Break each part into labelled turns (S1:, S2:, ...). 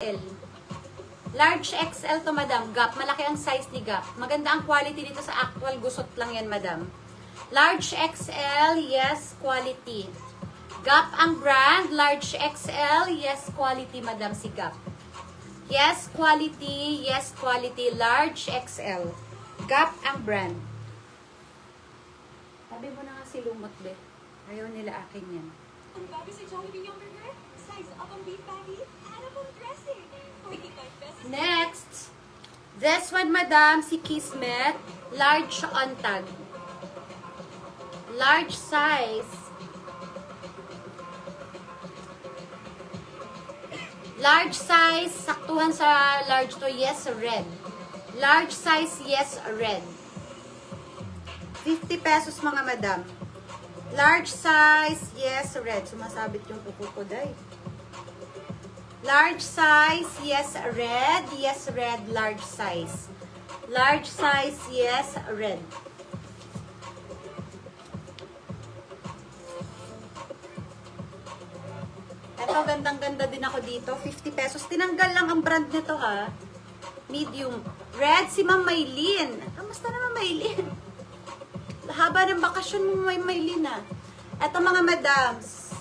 S1: XL. Large XL to, madam. Gap. Malaki ang size ni Gap. Maganda ang quality nito sa actual gusot lang yan, madam. Large XL, yes, quality. Gap ang brand. Large XL, yes, quality, madam, si Gap. Yes, quality. Yes, quality. Large XL. Gap ang brand. Sabi mo na nga si Lumot, be. Ayaw nila akin yan.
S2: Ang bago sa Jollibee Yumburger, size up ang beef patty, hanap ang dressing. 45 pesos.
S1: Next, this one, madam, si Kismet. Large on tag. Large size. Large size, saktuhan sa large to, yes, red. Large size, yes, red. 50 pesos, mga madam. Large size, yes, red. Sumasabit yung kuko ko, day. Large size, yes, red. Yes, red, large size. Large size, yes, red. Ito, gandang-ganda din ako dito. 50 pesos. Tinanggal lang ang brand nito, ha. Medium. Red, si Ma'am Maylin. Kamusta naman, Maylin? Haba ng bakasyon mo, Maylin, ha. Ito, mga madams.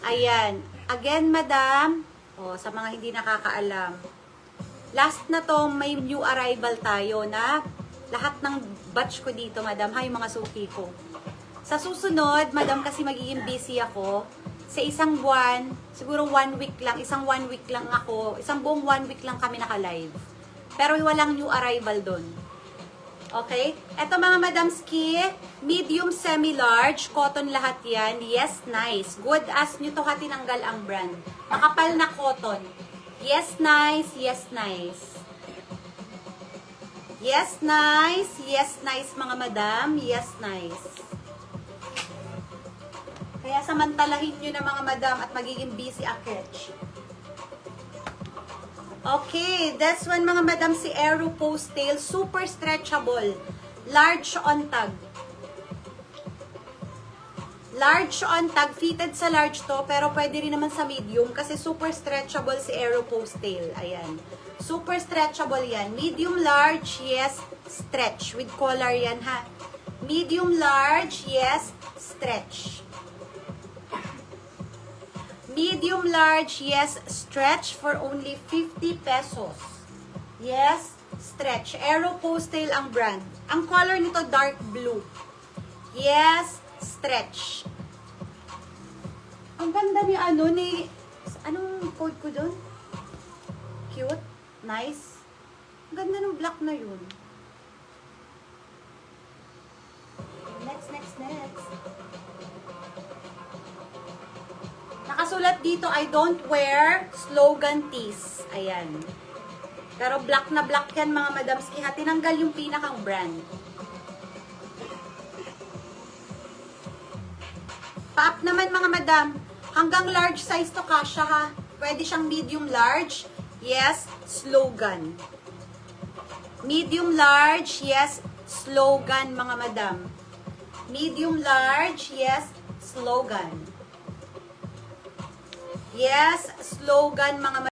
S1: Ayan. Again, madam. O, sa mga hindi nakakaalam. Last na to, may new arrival tayo na lahat ng batch ko dito, madam, ha, yung mga suki ko. Sa susunod, madam, kasi magiging busy ako. Sa isang buwan, siguro 1 week lang, isang 1 week lang ako, isang buong 1 week lang kami naka-live. Pero walang new arrival doon. Okay? Ito, mga madamski, medium, semi-large, cotton lahat yan. Yes, nice. Good as nyo to, tinanggal ang brand. Makapal na cotton. Yes, nice. Yes, nice. Yes, nice. Yes, nice, mga madam. Yes, nice. Kaya samantalahin nyo na, mga madam, at magiging busy aketch. Okay, this one, mga madam, si Aero Postal, super stretchable. Large on tag. Large on tag, fitted sa large to, pero pwede rin naman sa medium kasi super stretchable si Aero Postal. Ayan. Super stretchable yan. Medium large, yes, stretch. With collar yan, ha. Medium large, yes, stretch. Medium large, yes, stretch for only 50 pesos. Yes, stretch. Aero Postal ang brand. Ang color nito, dark blue. Yes, stretch. Ang ganda ni anong code ko doon? Cute, nice. Ang ganda ng black na yun. Next. Nakasulat dito, I don't wear slogan tees. Ayan. Pero black na black yan, mga madams. Kaya tinanggal yung pinakang brand. Pa-up naman, mga madam. Hanggang large size to kasha, ha. Pwede siyang medium large. Yes, slogan. Medium large, yes, slogan, mga madam. Medium large, yes, slogan. Yes, slogan, mga